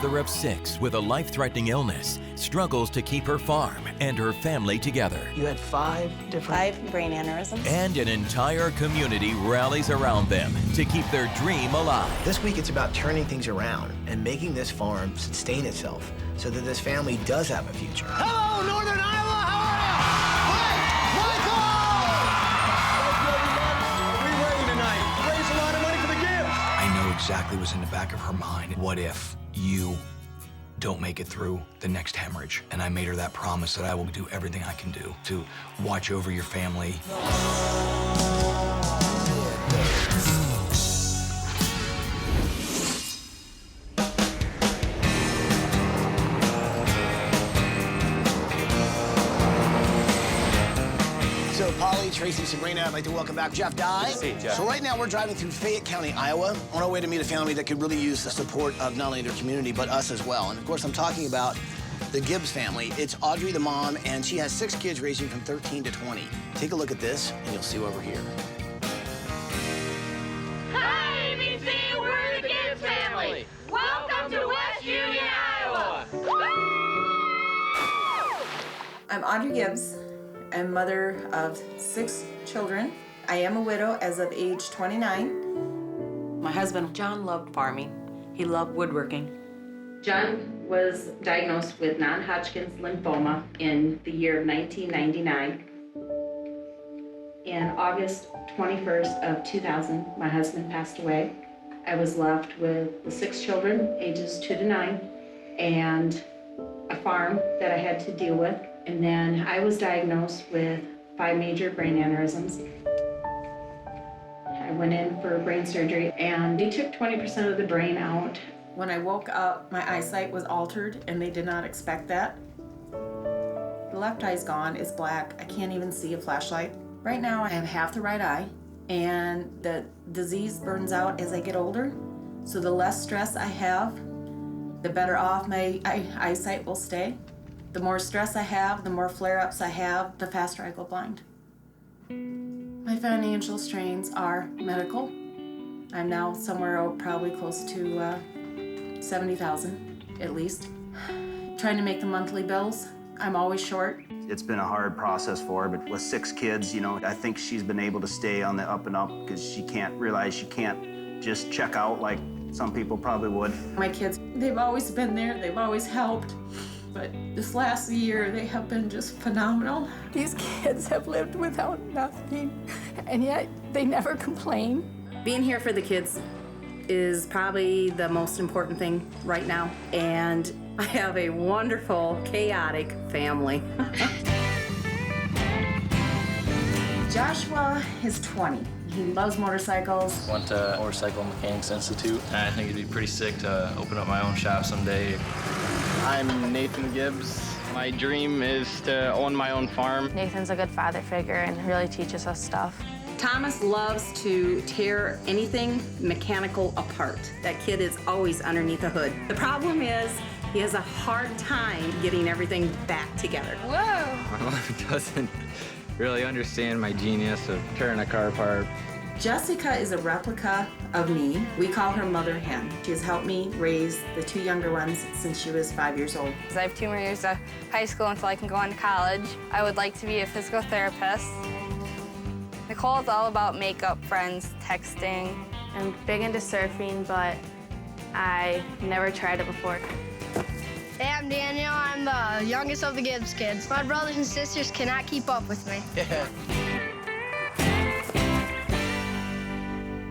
mother of 6 with a life-threatening illness struggles to keep her farm and her family together. You had 5 brain aneurysms. And an entire community rallies around them to keep their dream alive. This week it's about turning things around and making this farm sustain itself so that this family does have a future. Hello, Northern Iowa! How are you? Hi, Michael! We're ready tonight. Raise a lot of money for the Gibbs. I know exactly what's in the back of her mind. What if you don't make it through the next hemorrhage? And I made her that promise that I will do everything I can do to watch over your family. So, Polly, Tracy, Sabrina, I'd like to welcome back Jeff Dye. Good to see you, Jeff. So right now we're driving through Fayette County, Iowa, on our way to meet a family that could really use the support of not only their community, but us as well. And of course, I'm talking about the Gibbs family. It's Audrey, the mom, and she has 6 kids ranging from 13 to 20. Take a look at this, and you'll see why we're here. Hi, ABC, we're the Gibbs family. Welcome to West Union, Iowa. I'm Audrey Gibbs. I'm mother of 6 children. I am a widow as of age 29. My husband, John, loved farming. He loved woodworking. John was diagnosed with non-Hodgkin's lymphoma in the year of 1999. In August 21st of 2000, my husband passed away. I was left with the 6 children, ages 2 to 9, and a farm that I had to deal with. And then I was diagnosed with 5 major brain aneurysms. I went in for brain surgery, and they took 20% of the brain out. When I woke up, my eyesight was altered, and they did not expect that. The left eye's gone, it's black. I can't even see a flashlight. Right now, I have half the right eye, and the disease burns out as I get older. So the less stress I have, the better off my eyesight will stay. The more stress I have, the more flare-ups I have, the faster I go blind. My financial strains are medical. I'm now somewhere probably close to $70,000 at least. Trying to make the monthly bills, I'm always short. It's been a hard process for her, but with 6 kids, you know, I think she's been able to stay on the up and up because she can't realize she can't just check out like some people probably would. My kids, they've always been there, they've always helped. But this last year, they have been just phenomenal. These kids have lived without nothing, and yet they never complain. Being here for the kids is probably the most important thing right now. And I have a wonderful, chaotic family. Joshua is 20. He loves motorcycles. Went to Motorcycle Mechanics Institute, and I think it'd be pretty sick to open up my own shop someday. I'm Nathan Gibbs. My dream is to own my own farm. Nathan's a good father figure and really teaches us stuff. Thomas loves to tear anything mechanical apart. That kid is always underneath the hood. The problem is he has a hard time getting everything back together. Whoa! My wife doesn't really understand my genius of tearing a car apart. Jessica is a replica of me. We call her Mother Hen. She has helped me raise the 2 younger ones since she was 5 years old. I have 2 more years of high school until I can go on to college. I would like to be a physical therapist. Nicole is all about makeup, friends, texting. I'm big into surfing, but I never tried it before. Hey, I'm Daniel. I'm the youngest of the Gibbs kids. My brothers and sisters cannot keep up with me.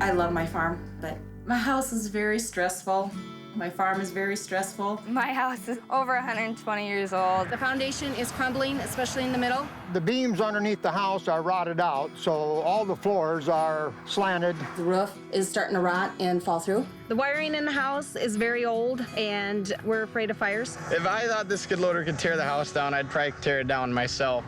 I love my farm, but my house is very stressful. My farm is very stressful. My house is over 120 years old. The foundation is crumbling, especially in the middle. The beams underneath the house are rotted out, so all the floors are slanted. The roof is starting to rot and fall through. The wiring in the house is very old, and we're afraid of fires. If I thought this skid loader could tear the house down, I'd probably tear it down myself.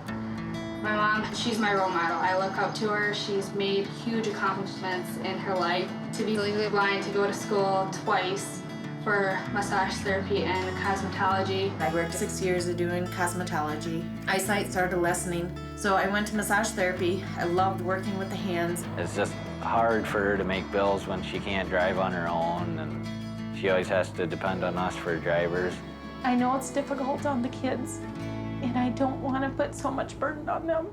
My mom, she's my role model. I look up to her. She's made huge accomplishments in her life. To be legally blind, to go to school twice for massage therapy and cosmetology. I worked 6 years of doing cosmetology. Eyesight started lessening, so I went to massage therapy. I loved working with the hands. It's just hard for her to make bills when she can't drive on her own, and She always has to depend on us for drivers. I know it's difficult on the kids, and I don't want to put so much burden on them.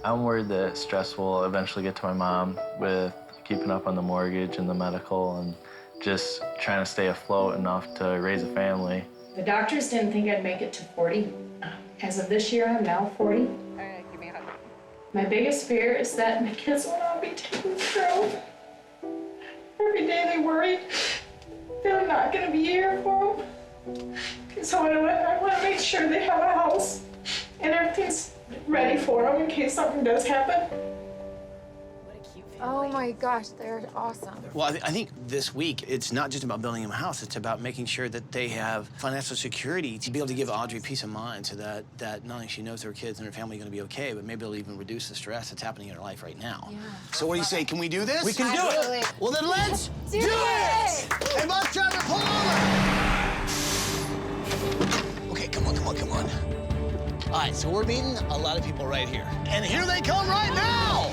I'm worried that stress will eventually get to my mom with keeping up on the mortgage and the medical and just trying to stay afloat enough to raise a family. The doctors didn't think I'd make it to 40. As of this year, I'm now 40. All right, give me a hug. My biggest fear is that my kids will not be taken care of. Every day they worry that I'm not going to be here for them. So I want to make sure they have a house and everything's ready for them in case something does happen. Oh my gosh, they're awesome. Well, I think this week, it's not just about building them a house, it's about making sure that they have financial security to be able to give Audrey peace of mind so that not only she knows her kids and her family are going to be okay, but maybe it'll even reduce the stress that's happening in her life right now. Yeah. So what do you say, can we do this? We can do it. Well, then let's do it! Hey, bus driver, pull over! Okay, come on. All right, so we're meeting a lot of people right here. And here they come right now!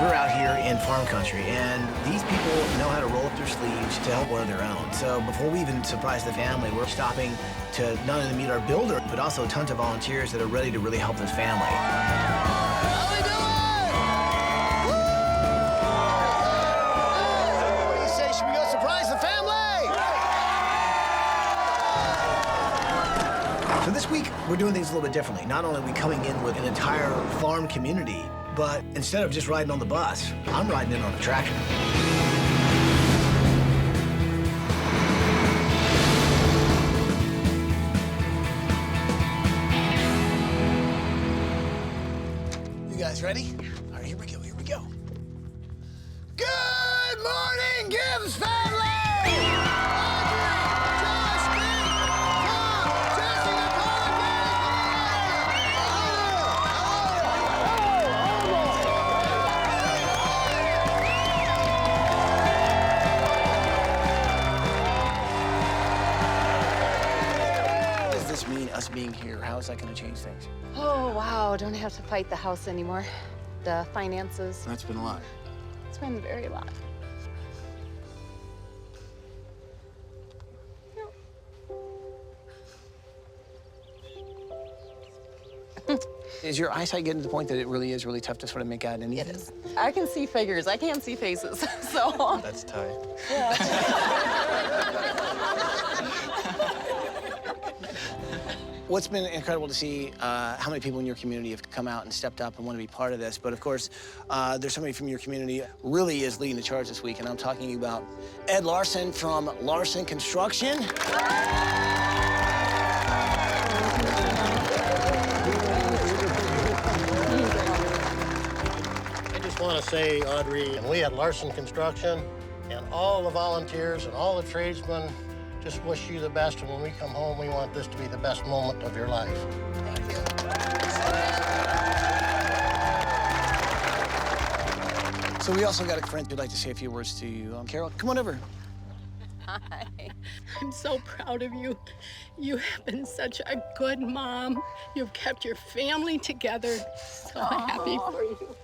We're out here in farm country, and these people know how to roll up their sleeves to help one of their own. So before we even surprise the family, we're stopping to not only meet our builder, but also tons of volunteers that are ready to really help this family. How we doing? Woo! What do you say? Should we go surprise the family? So this week, we're doing things a little bit differently. Not only are we coming in with an entire farm community, but instead of just riding on the bus, I'm riding in on a tractor. You guys ready? All right, here we go. Good morning, Gibbs family! Us being here, how is that going to change things? Oh, wow, don't have to fight the house anymore. The finances. That's been a lot. It's been very lot. Is your eyesight getting to the point that it really is really tough to sort of make out anything? It is. I can see figures. I can't see faces, so. That's tight. Yeah. What's been incredible to see how many people in your community have come out and stepped up and want to be part of this. But of course, there's somebody from your community really is leading the charge this week, and I'm talking about Ed Larson from Larson Construction. I just want to say, Audrey, and we at Larson Construction, and all the volunteers and all the tradesmen, just wish you the best, and when we come home, we want this to be the best moment of your life. Thank you. So we also got a friend who'd like to say a few words to you. Carol, come on over. Hi. I'm so proud of you. You have been such a good mom. You've kept your family together. So happy for you.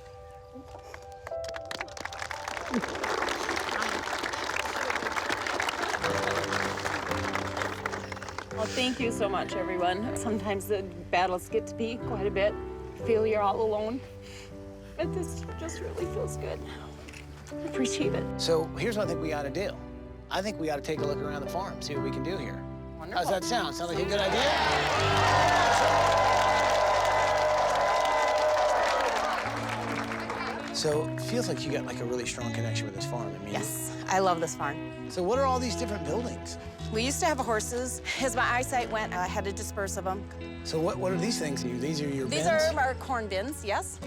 Well, thank you so much, everyone. Sometimes the battles get to be quite a bit. Feel you're all alone. But this just really feels good. I appreciate it. So here's what I think we ought to do. I think we ought to take a look around the farm, see what we can do here. Wonderful. How's that sound? Sound like a good idea? So it feels like you got like a really strong connection with this farm. I mean, Yes, I love this farm. So what are all these different buildings? We used to have horses. As my eyesight went, I had to disperse of them. So what are these things? These are your These bins? are our corn bins, yes.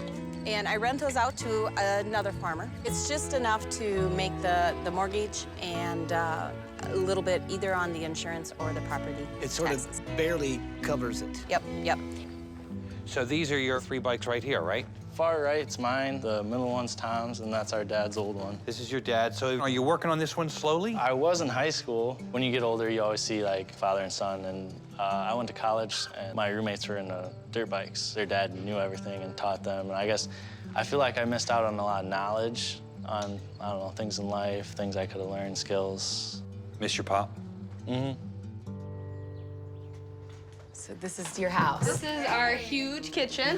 And I rent those out to another farmer. It's just enough to make the mortgage and a little bit either on the insurance or the property It sort taxes. of barely covers it. Yep. So these are your 3 bikes right here, right? Far right's mine, the middle one's Tom's, and that's our dad's old one. This is your dad. So are you working on this one slowly? I was in high school. When you get older, you always see like father and son, and I went to college, and my roommates were in dirt bikes. Their dad knew everything and taught them, and I guess I feel like I missed out on a lot of knowledge on, I don't know, things in life, things I could have learned, skills. Miss your pop? Mm-hmm. So this is your house. This is our huge kitchen.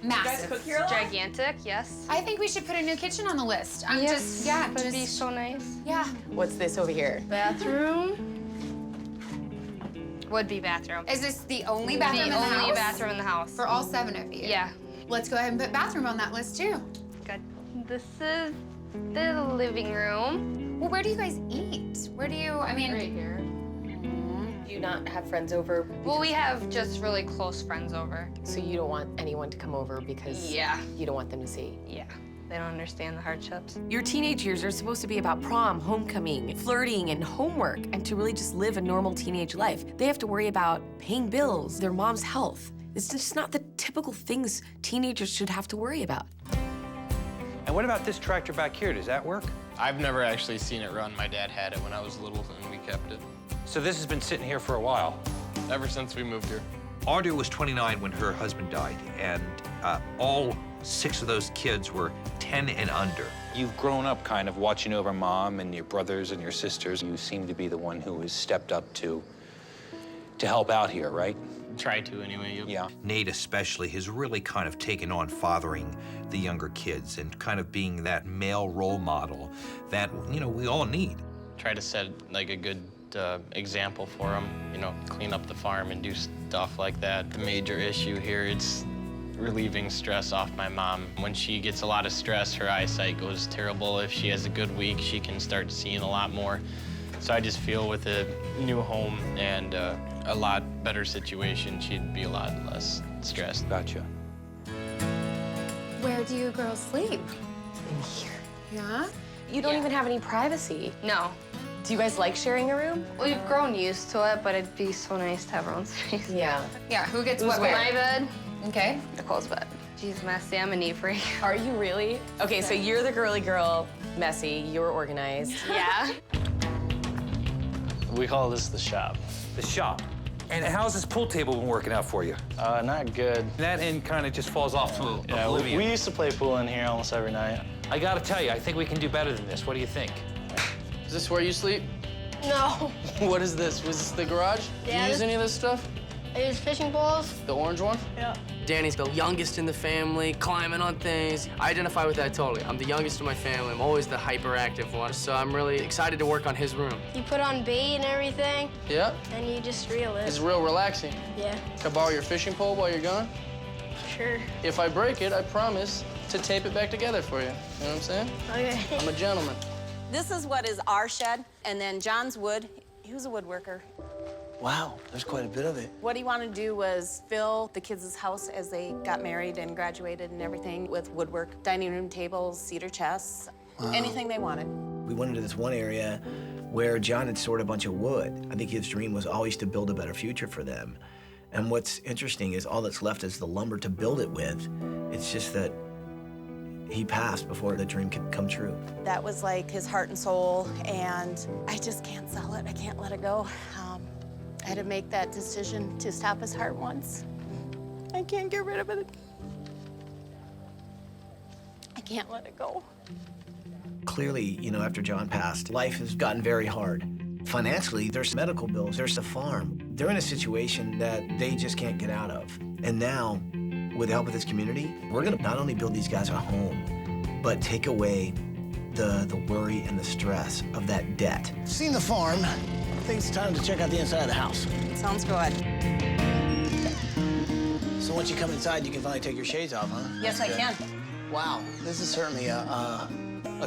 Massive. You guys cook here a lot? Gigantic, yes. I think we should put a new kitchen on the list. That'd be so nice. Yeah. What's this over here? Bathroom. Would be bathroom. Is this the only bathroom in the house? The only bathroom in the house. For all 7 of you? Yeah. Let's go ahead and put bathroom on that list too. Good. This is the living room. Well, where do you guys eat? Where do you, I mean... Right here. Do you not have friends over? Well, we have just really close friends over. So you don't want anyone to come over because you don't want them to see? Yeah. They don't understand the hardships. Your teenage years are supposed to be about prom, homecoming, flirting, and homework, and to really just live a normal teenage life. They have to worry about paying bills, their mom's health. It's just not the typical things teenagers should have to worry about. And what about this tractor back here? Does that work? I've never actually seen it run. My dad had it when I was little, and we kept it. So this has been sitting here for a while? Ever since we moved here. Audrey was 29 when her husband died, and all 6 of those kids were 10 and under. You've grown up kind of watching over Mom and your brothers and your sisters. You seem to be the one who has stepped up to help out here, right? Try to, anyway. Yeah. Nate especially has really kind of taken on fathering the younger kids and kind of being that male role model that, you know, we all need. Try to set, like, a good example for them, you know, clean up the farm and do stuff like that. The major issue here, it's relieving stress off my mom. When she gets a lot of stress, her eyesight goes terrible. If she has a good week, she can start seeing a lot more. So I just feel with a new home and a lot better situation, she'd be a lot less stressed. Gotcha. Where do you girls sleep? In here. Yeah? You don't even have any privacy. No. Do you guys like sharing a room? We've grown used to it, but it'd be so nice to have our own space. Yeah. Yeah, who gets Who's what where? my bed. Okay. Nicole's bed. She's messy, I'm a neat freak. Are you really? Okay, so you're the girly girl, messy, you're organized. Yeah. We call this the shop. The shop. And how's this pool table been working out for you? Not good. That end kind of just falls off to Yeah, oblivion. we used to play pool in here almost every night. I gotta tell you, I think we can do better than this. What do you think? Is this where you sleep? No. What is this? Was this the garage? Do Yeah, you use any of this stuff? I use fishing poles. The orange one? Yeah. Danny's the youngest in the family, climbing on things. I identify with that totally. I'm the youngest in my family. I'm always the hyperactive one, so I'm really excited to work on his room. You put on bait and everything, Yeah? and you just reel it. It's real relaxing. Yeah, Can I borrow your fishing pole while you're gone? sure. If I break it, I promise to tape it back together for you. You know what I'm saying? Okay. I'm a gentleman. This is what is our shed, and then John's wood. He was a woodworker. Wow, there's quite a bit of it. What he wanted to do was fill the kids' house as they got married and graduated and everything with woodwork, dining room tables, cedar chests, anything they wanted. We went into this one area where John had stored a bunch of wood. I think his dream was always to build a better future for them. And what's interesting is all that's left is the lumber to build it with. It's just that he passed before the dream could come true. That was like his heart and soul, and I just can't sell it. I can't let it go. I had to make that decision to stop his heart once. I can't get rid of it. I can't let it go. Clearly, you know, after John passed, life has gotten very hard. Financially, there's medical bills, there's the farm. They're in a situation that they just can't get out of. And now, with the help of this community, we're gonna not only build these guys a home, but take away the worry and the stress of that debt. Seen the farm. I think it's time to check out the inside of the house. Sounds good. So once you come inside, you can finally take your shades off, huh? Yes, I can. Wow, this is certainly a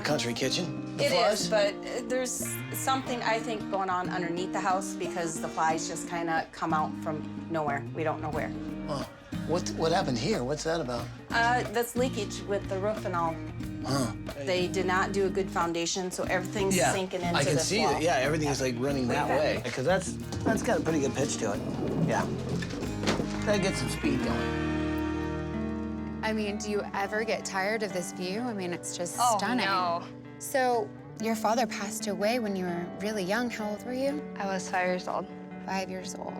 country kitchen. It is, but there's something, I think, going on underneath the house because the flies just kind of come out from nowhere. We don't know where. Huh. What happened here? What's that about? That's leakage with the roof and all. Huh. They did not do a good foundation, so everything's sinking into I can this see wall. it. Yeah, everything is like running that way. Because that's got a pretty good pitch to it. Yeah. Gotta get some speed going. I mean, do you ever get tired of this view? I mean, it's just Oh, stunning. no. So, your father passed away when you were really young. How old were you? I was 5 years old. 5 years old.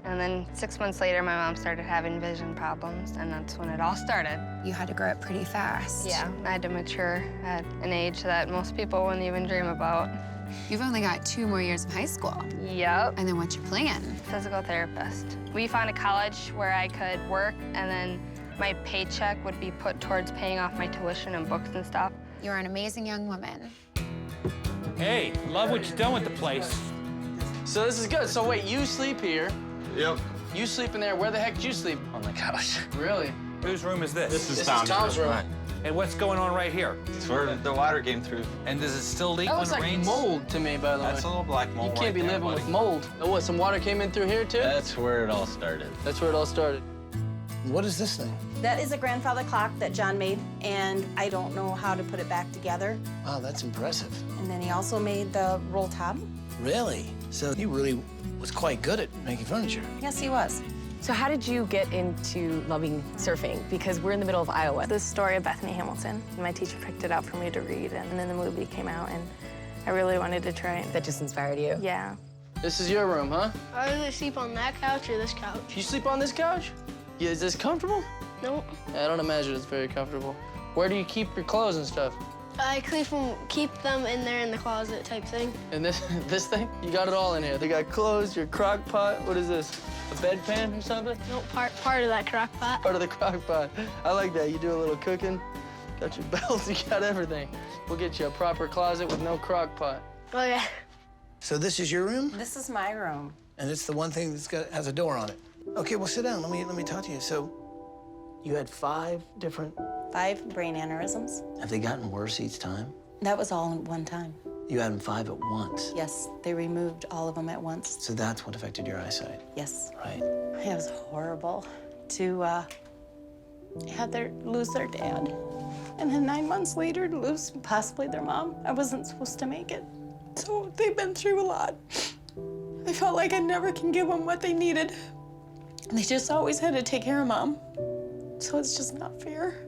And then 6 months later, my mom started having vision problems, and that's when it all started. You had to grow up pretty fast. Yeah, I had to mature at an age that most people wouldn't even dream about. You've only got 2 more years of high school. Yep. And then what's your plan? Physical therapist. We found a college where I could work, and then my paycheck would be put towards paying off my tuition and books and stuff. You're an amazing young woman. Hey, love what you've done with the place. So this is good. So wait, you sleep here. Yep. You sleep in there. Where the heck did you sleep? On the couch. Really? Whose room is this? This is Tom's room. And what's going on right here? It's where the water came through. And does it still leak That when looks it like rains? mold to me, by the way. That's a little black mold. You can't be living with mold. Oh, what, some water came in through here, too? That's where it all started. That's where it all started. What is this thing? That is a grandfather clock that John made, and I don't know how to put it back together. Wow, that's impressive. And then he also made the roll top. Really? So he really was quite good at making furniture. Yes, he was. So how did you get into loving surfing? Because we're in the middle of Iowa. The story of Bethany Hamilton. My teacher picked it out for me to read, and then the movie came out, and I really wanted to try it. That just inspired you? Yeah. This is your room, huh? I either sleep on that couch or this couch. You sleep on this couch? Yeah, is this comfortable? Nope. Yeah, I don't imagine it's very comfortable. Where do you keep your clothes and stuff? I keep them in there in the closet type thing. And this thing? You got it all in here. They got clothes, your crock pot. What is this? A bedpan or something? Nope, part of that crock pot. Part of the crock pot. I like that. You do a little cooking. Got your belts, you got everything. We'll get you a proper closet with no crock pot. Oh, yeah. So this is your room? This is my room. And it's the one thing has a door on it. Okay, well, sit down. Let me talk to you. So you had 5 different... 5 brain aneurysms. Have they gotten worse each time? That was all in one time. You had them 5 at once. Yes, they removed all of them at once. So that's what affected your eyesight. Yes. Right. It was horrible to lose their dad. And then 9 months later, to lose possibly their mom. I wasn't supposed to make it. So they've been through a lot. I felt like I never can give them what they needed. They just always had to take care of Mom. So it's just not fair.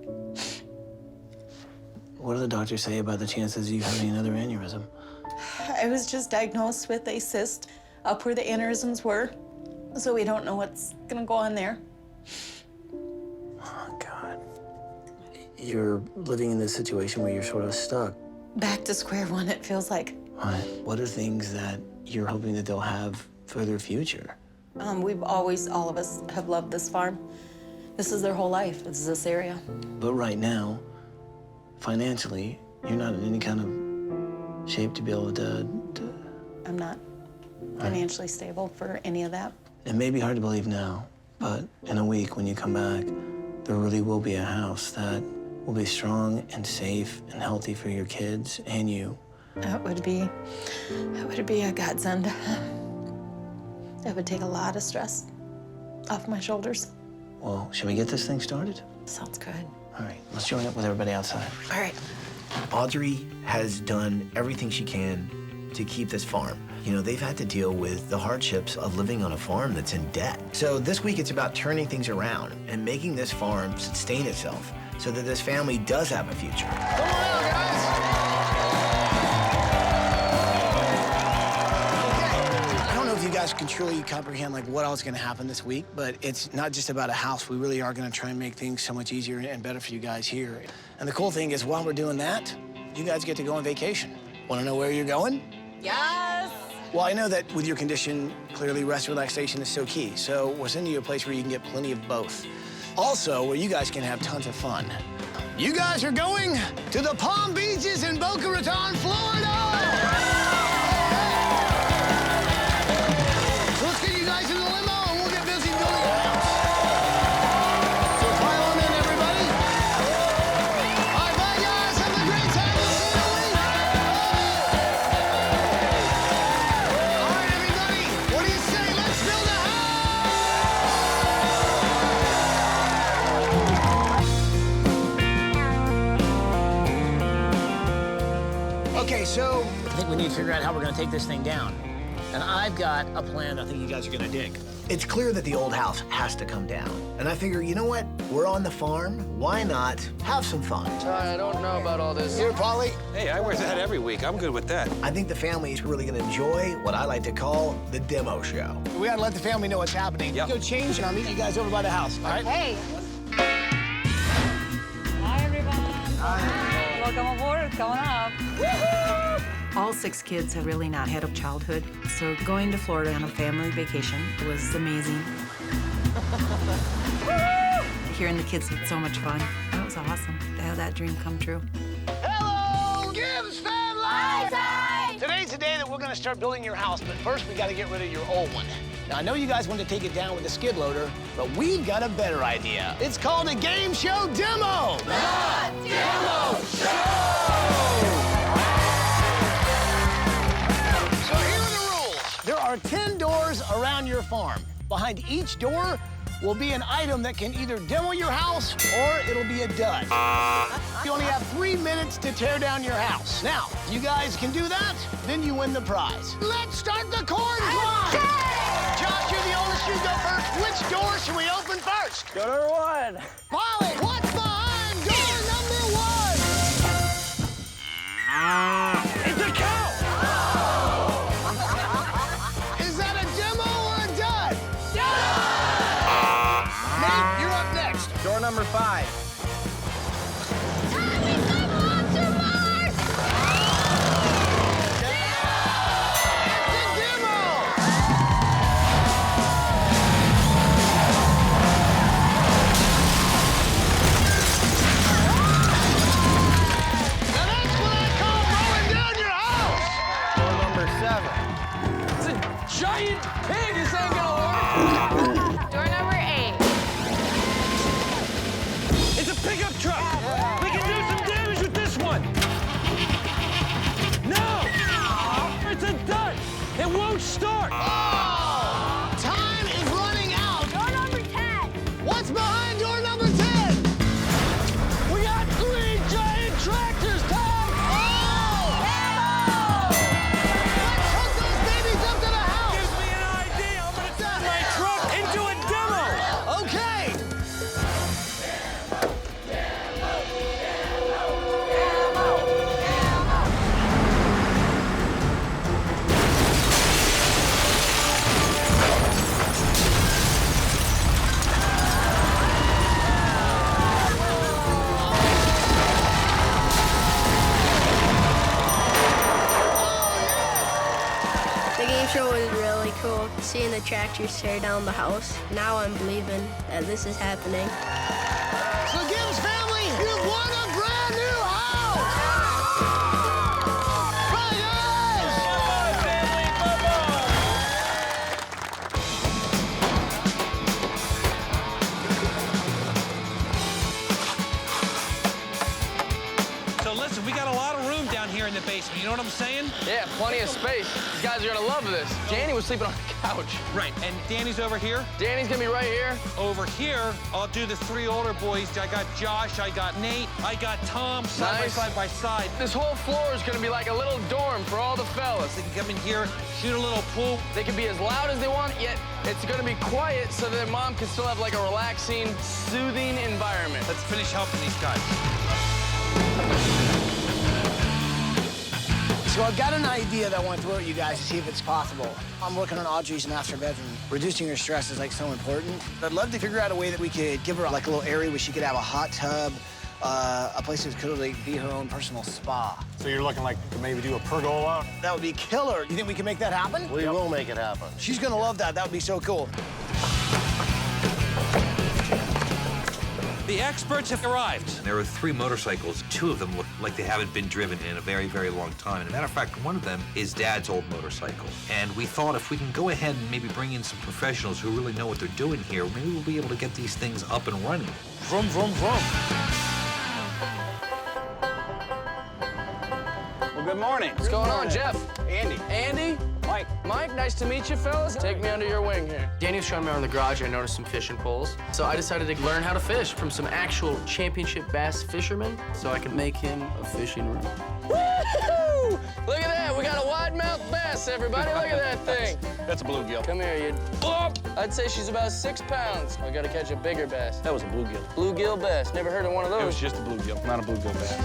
What do the doctors say about the chances of you having another aneurysm? I was just diagnosed with a cyst up where the aneurysms were. So we don't know what's gonna go on there. Oh, God. You're living in this situation where you're sort of stuck. Back to square one, it feels like. Right. What are things that you're hoping that they'll have for their future? We've always, all of us, have loved this farm. This is their whole life, it's this area. But right now, financially, you're not in any kind of shape to be able to... I'm not financially stable for any of that. It may be hard to believe now, but in a week when you come back, there really will be a house that will be strong and safe and healthy for your kids and you. That would be a godsend. It would take a lot of stress off my shoulders. Well, shall we get this thing started? Sounds good. All right, let's join up with everybody outside. All right. Audrey has done everything she can to keep this farm. You know, they've had to deal with the hardships of living on a farm that's in debt. So this week it's about turning things around and making this farm sustain itself so that this family does have a future. Come on out, guys! I don't know if you guys can truly comprehend like what else is gonna happen this week, but it's not just about a house. We really are gonna try and make things so much easier and better for you guys here. And the cool thing is while we're doing that, you guys get to go on vacation. Wanna know where you're going? Yes! Well, I know that with your condition, clearly rest and relaxation is so key. So we're sending you a place where you can get plenty of both. Also, where you guys can have tons of fun. You guys are going to the Palm Beaches in Boca Raton, Florida! So let's get you guys in the limo and we'll get busy building a house. So pile on in, everybody. All right, bye, guys. Have a great time. We'll see you in a week. All right, everybody. What do you say? Let's build a house. Okay, so I think we need to figure out how we're going to take this thing down. And I've got a plan I think you guys are going to dig. It's clear that the old house has to come down. And I figure, you know what? We're on the farm. Why not have some fun? I don't know about all this. Here, Polly. Hey, I wear that every week. I'm good with that. I think the family is really gonna enjoy what I like to call the demo show. We gotta let the family know what's happening. Yep. Go change and I'll meet you guys over by the house, all right? Hey. Hi, everyone. Hi. Welcome aboard. Come on up. Woo-hoo! All 6 kids have really not had a childhood, so going to Florida on a family vacation was amazing. Hearing the kids had so much fun, that was awesome to have that dream come true. Hello, Gibbs family! Hi! Today's the day that we're gonna start building your house, but first we gotta get rid of your old one. Now, I know you guys want to take it down with a skid loader, but we've got a better idea. It's called a game show demo! The Demo Show! So here are the rules. There are 10 doors around your farm. Behind each door will be an item that can either demo your house or it'll be a dud. You only have 3 minutes to tear down your house. Now, if you guys can do that, then you win the prize. Let's start the corn climb! Josh, you're the oldest. You go first. Which door should we open first? Door number 1. Polly, what's behind door number 1? It's a cow! Is that a demo or a dud? Nate, you're up next. Door number 5. Giant pig, this ain't gonna work. Door number 8. It's a pickup truck. We can do some damage with this one. No! It's a dud. It won't start. Oh! Time is running out. Door number 10. What's behind door number 10? We got 3 giant tractors, Tom! Show was really cool, seeing the tractors tear down the house. Now I'm believing that this is happening. So Gibbs family, you've won a brand new house! Bye guys! Bye, family, bye-bye. So listen, we got a lot of room down here in the basement. You know what I'm saying? Yeah, plenty of space. These guys are gonna love this. Danny was sleeping on the couch. Right, and Danny's over here? Danny's gonna be right here. Over here, I'll do the 3 older boys. I got Josh, I got Nate, I got Tom, side by side. This whole floor is gonna be like a little dorm for all the fellas. They can come in here, shoot a little pool. They can be as loud as they want, yet it's gonna be quiet so their mom can still have like a relaxing, soothing environment. Let's finish helping these guys. So I've got an idea that I want to throw at you guys to see if it's possible. I'm working on Audrey's master bedroom. Reducing her stress is like so important. I'd love to figure out a way that we could give her like a little area where she could have a hot tub, a place that could like be her own personal spa. So you're looking like you could maybe do a pergola? That would be killer. You think we can make that happen? We will make it happen. She's gonna love that. That would be so cool. The experts have arrived. There are 3 motorcycles. 2 of them look like they haven't been driven in a very, very long time. And as a matter of fact, one of them is Dad's old motorcycle. And we thought if we can go ahead and maybe bring in some professionals who really know what they're doing here, maybe we'll be able to get these things up and running. Vroom, vroom, vroom. Well, good morning. What's going on, Jeff? Andy. Andy? Mike. Mike, nice to meet you, fellas. Take me under your wing here. Danny was showing me around the garage. I noticed some fishing poles. So I decided to learn how to fish from some actual championship bass fishermen so I can make him a fishing room. Woo! Look at that. We got a wide-mouthed bass Yes, everybody, look at that thing. That's a bluegill. Come here, you. Oh, I'd say she's about 6 pounds. I gotta catch a bigger bass. That was a bluegill. Bluegill bass. Never heard of one of those. It was just a bluegill, not a bluegill bass.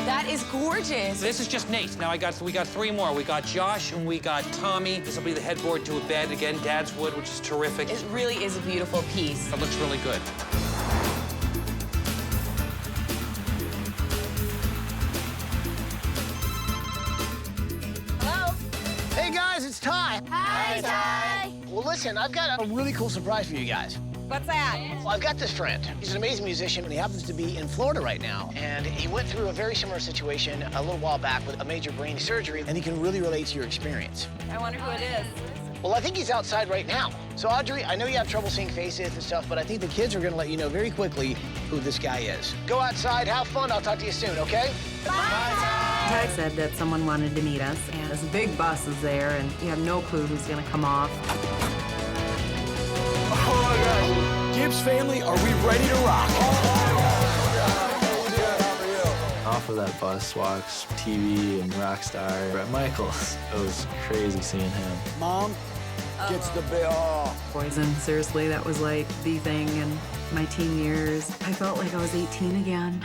That is gorgeous. This is just Nate. Now we got 3 more. We got Josh and we got Tommy. This will be the headboard to a bed. Again, Dad's wood, which is terrific. It really is a beautiful piece. It looks really good. Hello? Hey guys, it's Ty. Hi, Ty. Well, listen, I've got a really cool surprise for you guys. What's that? Well, I've got this friend. He's an amazing musician, and he happens to be in Florida right now. And he went through a very similar situation a little while back with a major brain surgery, and he can really relate to your experience. I wonder who it is. Well, I think he's outside right now. So, Audrey, I know you have trouble seeing faces and stuff, but I think the kids are going to let you know very quickly who this guy is. Go outside, have fun. I'll talk to you soon, okay? Bye. Ty said that someone wanted to meet us, and this big bus is there, and you have no clue who's going to come off. Oh, my gosh. Gibbs family, are we ready to rock? Off of that bus walks TV and Rockstar Brett Michaels. It was crazy seeing him. Mom gets the bill. Poison, seriously, that was like the thing in my teen years. I felt like I was 18 again.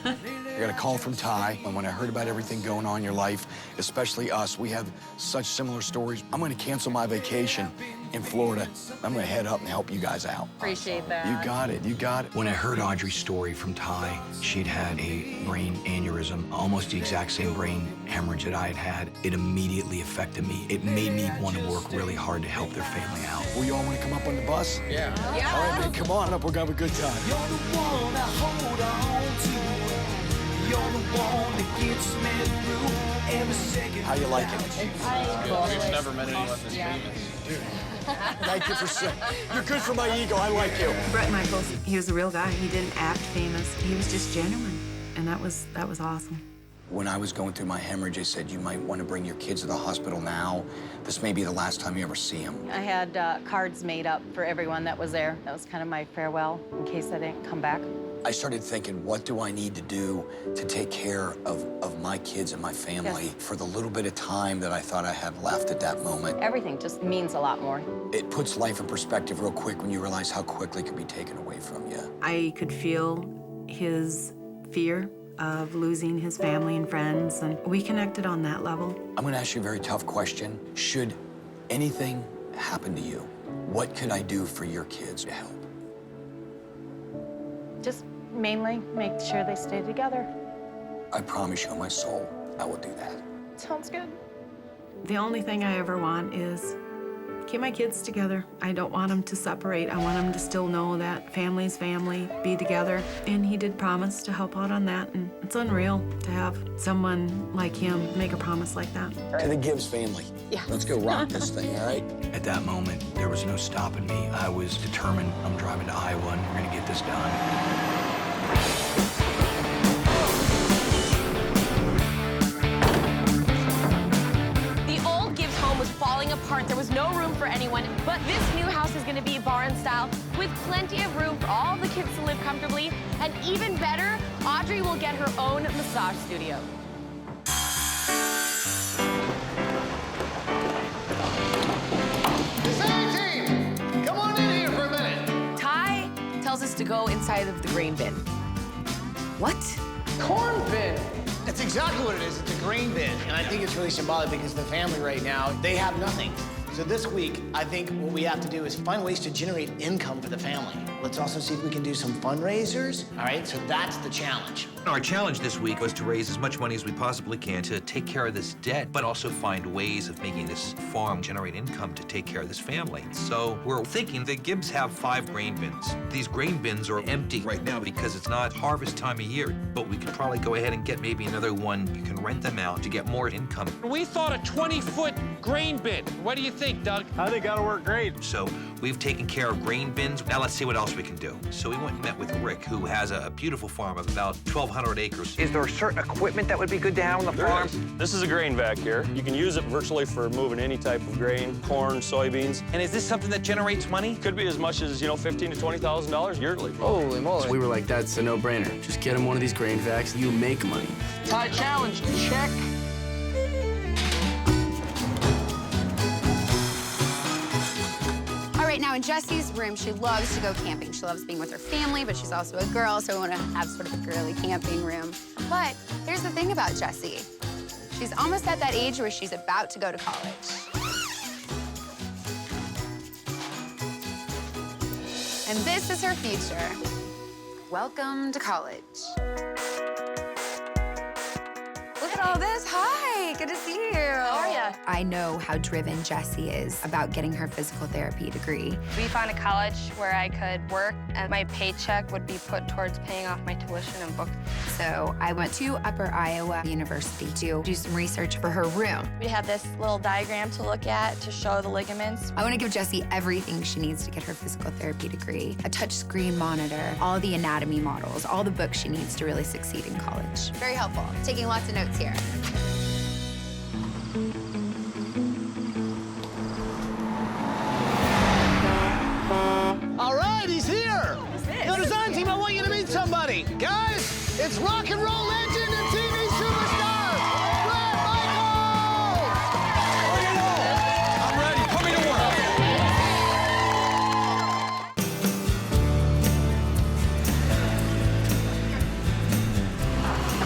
I got a call from Ty, and when I heard about everything going on in your life, especially us, we have such similar stories. I'm gonna cancel my vacation in Florida. I'm gonna head up and help you guys out. Appreciate that. You got it, you got it. When I heard Audrey's story from Ty, she'd had a brain aneurysm, almost the exact same brain hemorrhage that I had had. It immediately affected me. It made me want to work really hard to help their family out. Well, you all wanna come up on the bus? Yeah. All right, man, come on up, we're gonna have a good time. You're the one I hold on to. You're the one that gets me through every second. How you liking it? We've never met anyone this famous. Thank you for saying. You're good for my ego. I like you. Brett Michaels, he was a real guy. He didn't act famous. He was just genuine, and that was awesome. When I was going through my hemorrhage, they said you might want to bring your kids to the hospital now. This may be the last time you ever see them. I had cards made up for everyone that was there. That was kind of my farewell in case I didn't come back. I started thinking, what do I need to do to take care of my kids and my family for the little bit of time that I thought I had left at that moment? Everything just means a lot more. It puts life in perspective real quick when you realize how quickly it can be taken away from you. I could feel his fear of losing his family and friends, and we connected on that level. I'm gonna ask you a very tough question. Should anything happen to you, what could I do for your kids to help? Just mainly make sure they stay together. I promise you on my soul, I will do that. Sounds good. The only thing I ever want is keep my kids together. I don't want them to separate. I want them to still know that family's family, be together. And he did promise to help out on that, and it's unreal to have someone like him make a promise like that. To the Gibbs family. Yeah. Let's go rock this thing, all right? At that moment, there was no stopping me. I was determined. I'm driving to Iowa, and we're gonna get this done. Falling apart. There was no room for anyone, but this new house is going to be barn style with plenty of room for all the kids to live comfortably, and even better, Audrey will get her own massage studio. Design team, come on in here for a minute. Ty tells us to go inside of the grain bin. What? Corn bin. That's exactly what it is. It's a grain bin. And I think it's really symbolic because the family right now, they have nothing. So this week, I think what we have to do is find ways to generate income for the family. Let's also see if we can do some fundraisers. All right, so that's the challenge. Our challenge this week was to raise as much money as we possibly can to take care of this debt, but also find ways of making this farm generate income to take care of this family. So we're thinking that Gibbs have 5 grain bins. These grain bins are empty right now because it's not harvest time of year, but we could probably go ahead and get maybe another one. You can rent them out to get more income. We thought a 20-foot grain bin. What do you think, Doug? I think that'll work great. So we've taken care of grain bins. Now let's see what else we can do. So we went and met with Rick, who has a beautiful farm of about 1,200 100 acres. Is there certain equipment that would be good to have on the farm? This is a grain vac here. You can use it virtually for moving any type of grain, corn, soybeans. And is this something that generates money? Could be as much as, you know, $15,000 to $20,000 yearly. Holy moly. We were like, that's a no-brainer. Just get him one of these grain vacs, you make money. Ty challenge, check. All right, now in Jessie's room, she loves to go camping. She loves being with her family, but she's also a girl, so we want to have sort of a girly camping room. But here's the thing about Jessie. She's almost at that age where she's about to go to college. And this is her future. Welcome to college. Look at all this. Hi, good to see you. How are you? I know how driven Jessie is about getting her physical therapy degree. We found a college where I could work and my paycheck would be put towards paying off my tuition and books. So I went to Upper Iowa University to do some research for her room. We have this little diagram to look at to show the ligaments. I want to give Jessie everything she needs to get her physical therapy degree. A touchscreen monitor, all the anatomy models, all the books she needs to really succeed in college. Very helpful. Taking lots of notes here. All right, he's here. The design team, I want you to meet somebody. Guys, it's rock and roll legend and TV superstar, Brett Michaels! I'm ready. Put me to work.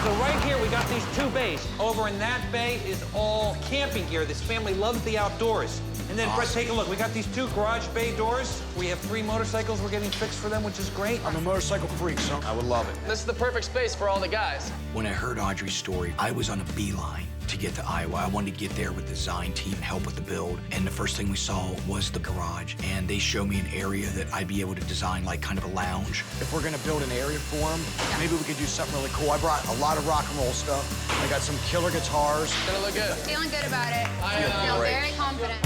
So right here, we got these two bays. Over in that bay is all camping gear. This family loves the outdoors. And then, Brett, take a look. We got these two garage bay doors. We have 3 motorcycles we're getting fixed for them, which is great. I'm a motorcycle freak, so I would love it. This is the perfect space for all the guys. When I heard Audrey's story, I was on a beeline to get to Iowa. I wanted to get there with the design team, help with the build. And the first thing we saw was the garage. And they showed me an area that I'd be able to design like kind of a lounge. If we're gonna build an area for them, maybe we could do something really cool. I brought a lot of rock and roll stuff. I got some killer guitars. It's gonna look good. Feeling good about it. I feel very confident.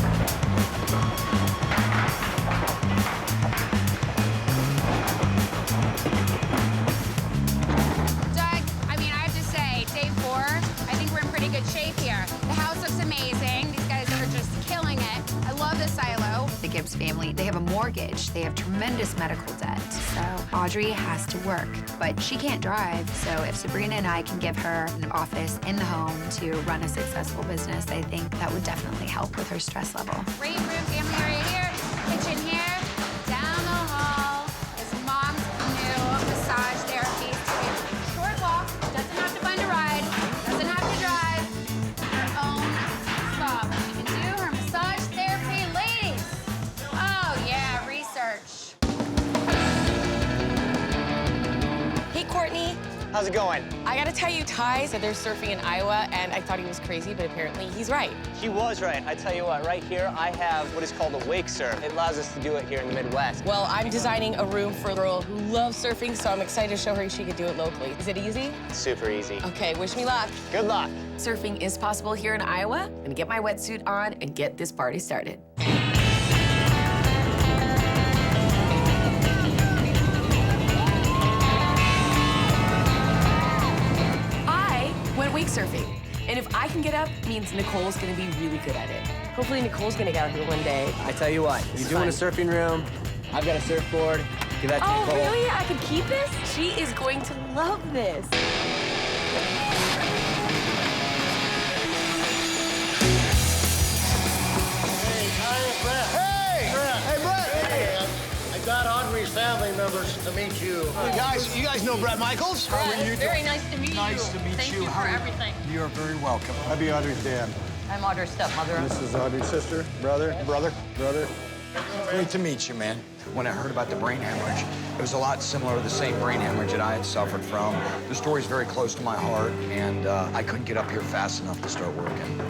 Doug, I mean, I have to say, day 4, I think we're in pretty good shape here. The house looks amazing. These guys are just killing it. I love the silo. The Gibbs family, they have a mortgage. They have tremendous medical debt. So Audrey has to work, but she can't drive. So if Sabrina and I can give her an office in the home to run a successful business, I think that would definitely help with her stress level. Great room, family area here, kitchen here, down the hall is mom's new massage therapy studio. Short walk, doesn't have to find a ride, doesn't have to drive, her own stop. She can do her massage therapy, ladies. Oh yeah, research. Hey, Courtney. How's it going? I gotta tell you, Ty said they're surfing in Iowa, and I thought he was crazy, but apparently he's right. He was right. I tell you what, right here, I have what is called a wake surf. It allows us to do it here in the Midwest. Well, I'm designing a room for a girl who loves surfing, so I'm excited to show her she could do it locally. Is it easy? Super easy. Okay, wish me luck. Good luck. Surfing is possible here in Iowa. I'm gonna get my wetsuit on and get this party started. Wake surfing. And if I can get up, it means Nicole's gonna be really good at it. Hopefully Nicole's gonna get out here one day. I tell you what, you're doing a surfing room. I've got a surfboard. Give that to Nicole. Oh, really? I could keep this? She is going to love this. I got Audrey's family members to meet you. Hey, you guys know Brett Michaels? How are you Very nice to meet you. Nice to meet Thank you. you for everything. You are very welcome. I'll be Audrey's dad. I'm Audrey's stepmother. This is Audrey's sister, brother. Great to meet you, man. When I heard about the brain hemorrhage, it was a lot similar to the same brain hemorrhage that I had suffered from. The story's very close to my heart, and I couldn't get up here fast enough to start working.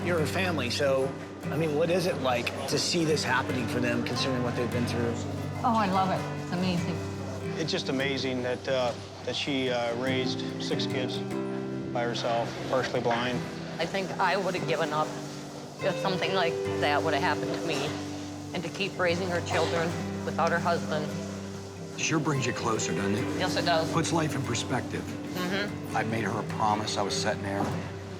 You're a family, so, I mean, what is it like to see this happening for them, considering what they've been through? Oh, I love it. It's amazing. It's just amazing that that she raised 6 kids by herself, partially blind. I think I would have given up if something like that would have happened to me. And to keep raising her children without her husband. Sure brings you closer, doesn't it? Yes, it does. Puts life in perspective. I made her a promise. I was sitting there,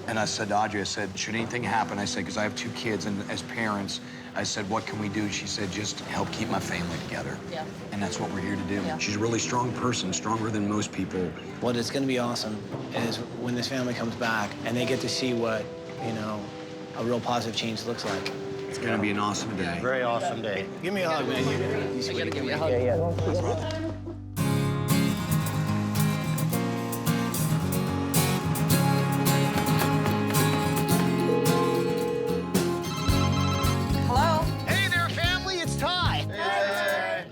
and I said to Audrey, I said, should anything happen, I said, because I have 2 kids, and as parents, I said, what can we do? She said, just help keep my family together. Yeah. And that's what we're here to do. Yeah. She's a really strong person, stronger than most people. What is going to be awesome is when this family comes back and they get to see what, you know, a real positive change looks like. It's going to be an awesome day. Very awesome day. Give me a hug, man. I gotta give you a hug. Hello? Hey there, family. It's Ty.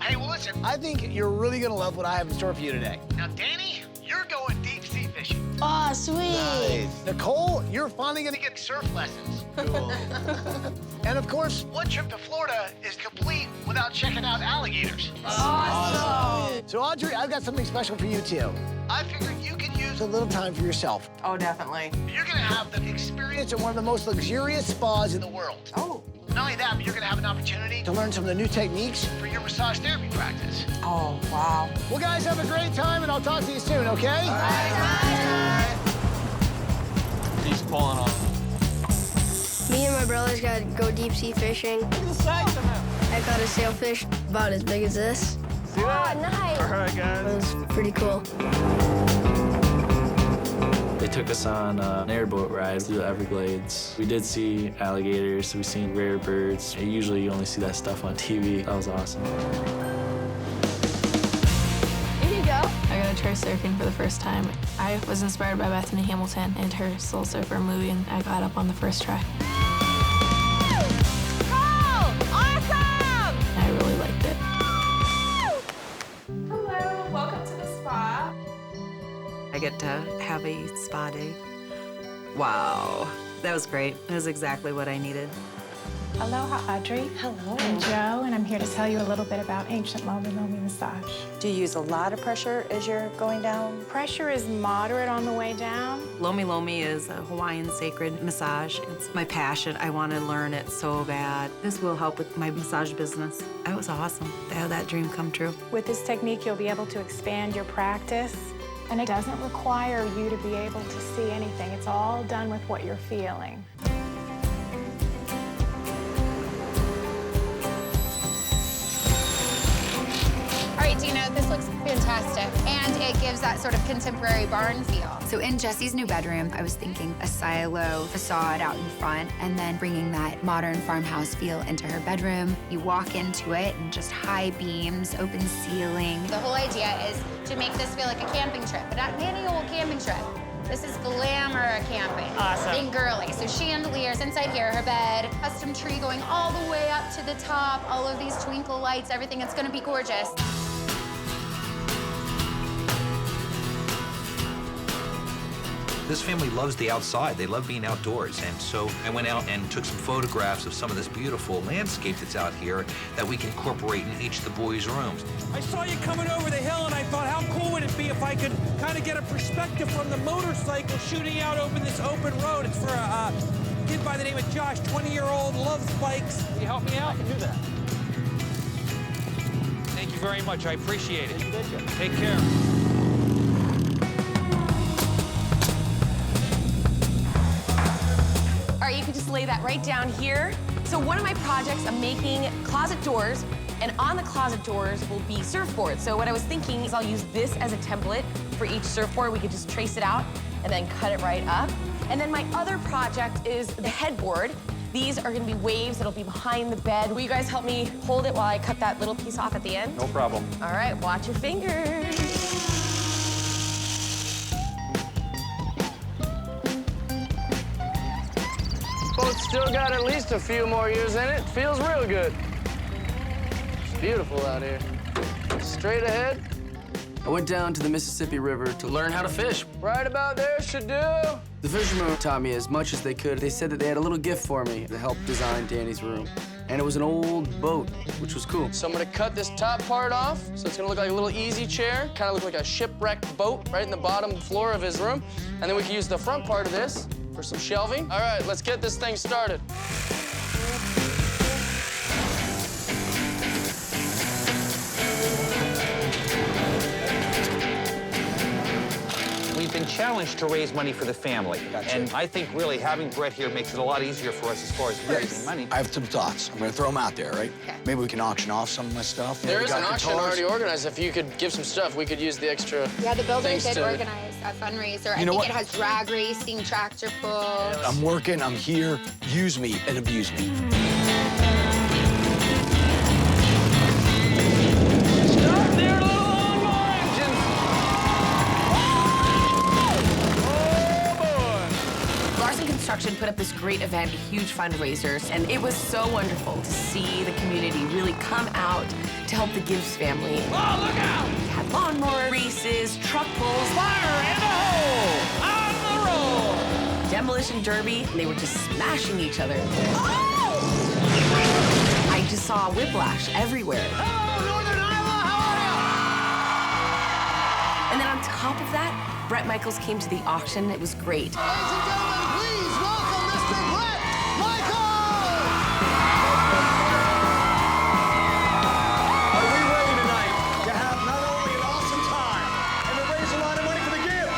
Hey, well, listen, I think you're really going to love what I have in store for you today. Now, Danny, you're going deep sea fishing. Oh, sweet. Nicole, you're finally going to get surf lessons. Cool. And of course, one trip to Florida is complete without checking out alligators. Awesome. So, Audrey, I've got something special for you, too. I figured you could use a little time for yourself. Oh, definitely. You're going to have the experience at one of the most luxurious spas in the world. Oh. Not only that, but you're going to have an opportunity to learn some of the new techniques for your massage therapy practice. Oh, wow. Well, guys, have a great time, and I'll talk to you soon, okay? Bye. He's pulling off. Me and my brothers got to go deep sea fishing. Look at the size of him. I caught a sailfish about as big as this. See that? Oh, nice. All right, guys. It was pretty cool. They took us on an airboat ride through the Everglades. We did see alligators, we seen rare birds. Usually you only see that stuff on TV. That was awesome. Here you go. I got to try surfing for the first time. I was inspired by Bethany Hamilton and her Soul Surfer movie, and I got up on the first try. Cool! Awesome! I really liked it. Hello, welcome to the spa. I get to have a spa day. Wow, that was great. That was exactly what I needed. Aloha, Audrey. Hello. I'm Joe, and I'm here to tell you a little bit about ancient Lomi Lomi massage. Do you use a lot of pressure as you're going down? Pressure is moderate on the way down. Lomi Lomi is a Hawaiian sacred massage. It's my passion. I want to learn it so bad. This will help with my massage business. That was awesome to have that dream come true. With this technique, you'll be able to expand your practice, and it doesn't require you to be able to see anything. It's all done with what you're feeling. All right, Dina, this looks fantastic. And it gives that sort of contemporary barn feel. So in Jessie's new bedroom, I was thinking a silo facade out in front and then bringing that modern farmhouse feel into her bedroom. You walk into it and just high beams, open ceiling. The whole idea is to make this feel like a camping trip, but not any old camping trip. This is glamour camping. Awesome. Being girly. So chandeliers inside here, her bed, custom tree going all the way up to the top, all of these twinkle lights, everything. It's gonna be gorgeous. This family loves the outside. They love being outdoors. And so I went out and took some photographs of some of this beautiful landscape that's out here that we can incorporate in each of the boys' rooms. I saw you coming over the hill, and I thought, how cool would it be if I could kind of get a perspective from the motorcycle shooting out over this open road. It's for a kid by the name of Josh, 20-year-old, loves bikes. Can you help me out? I can do that. Thank you very much. I appreciate it. Take care. All right, you can just lay that right down here. So one of my projects, I'm making closet doors, and on the closet doors will be surfboards. So what I was thinking is I'll use this as a template for each surfboard. We could just trace it out and then cut it right up. And then my other project is the headboard. These are gonna be waves that'll be behind the bed. Will you guys help me hold it while I cut that little piece off at the end? No problem. All right, watch your fingers. Boat's still got at least a few more years in it. Feels real good. It's beautiful out here. Straight ahead. I went down to the Mississippi River to learn how to fish. Right about there should do. The fishermen taught me as much as they could. They said that they had a little gift for me to help design Danny's room. And it was an old boat, which was cool. So I'm gonna cut this top part off, so it's gonna look like a little easy chair, kind of look like a shipwrecked boat right in the bottom floor of his room. And then we can use the front part of this for some shelving. All right, let's get this thing started. We've been challenged to raise money for the family. And I think really having Brett here makes it a lot easier for us as far as raising money. I have some thoughts. I'm gonna throw them out there, right? Okay. Maybe we can auction off some of my stuff. There We is got an auction guitars. already organized. If you could give some stuff, we could use the extra. Yeah, the builder things did to... organize a fundraiser. You know I think what? it has drag racing, tractor pulls. I'm working, I'm here. Use me and abuse me. Construction put up this great event, a huge fundraiser, and it was so wonderful to see the community really come out to help the Gibbs family. Oh, look out! We had lawnmower races, truck pulls, Fire in the hole! On the roll! demolition derby, and they were just smashing each other. Oh! I just saw whiplash everywhere. Hello, Northern Iowa, how are you? And then on top of that, Brett Michaels came to the auction. It was great. Ladies and gentlemen, please welcome Mr. Brett Michaels! Are we ready tonight to have not only an awesome time and to raise a lot of money for the Gibbs?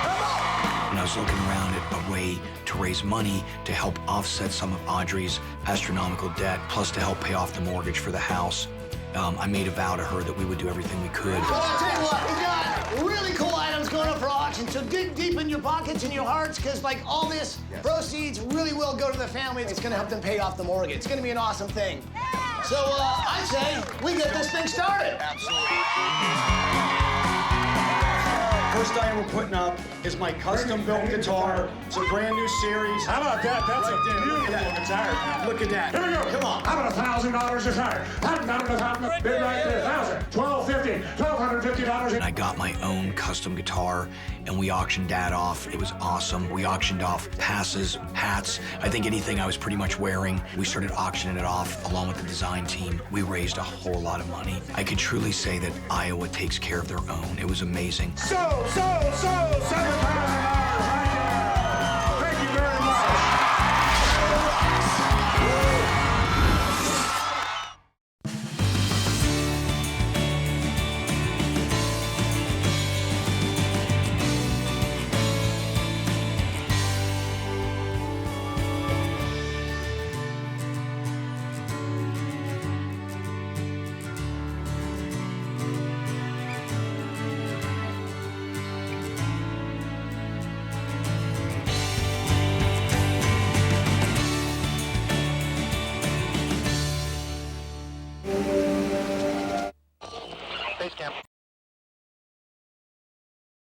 Come on! And I was looking around at a way to raise money to help offset some of Audrey's astronomical debt, plus to help pay off the mortgage for the house. I made a vow to her that we would do everything we could. Well, I'll tell you what, we got really cool items going up for auction, so dig deep in your pockets and your hearts, because like all this proceeds really will go to the family. It's gonna help them pay off the mortgage. It's gonna be an awesome thing. So I say we get this thing started. Absolutely. First item we're putting up is my custom-built guitar. It's a brand new series. How about that? That's a beautiful guitar. Look at that. Here we go. Come on. How about $1,000 a tire? Bid right there, 1,000, 1,250, $1,250. And I got my own custom guitar, and we auctioned that off. It was awesome. We auctioned off passes, hats, I think anything I was pretty much wearing. We started auctioning it off along with the design team. We raised a whole lot of money. I could truly say that Iowa takes care of their own. It was amazing. So, $7,000 right there. Thank you very much. Base camp.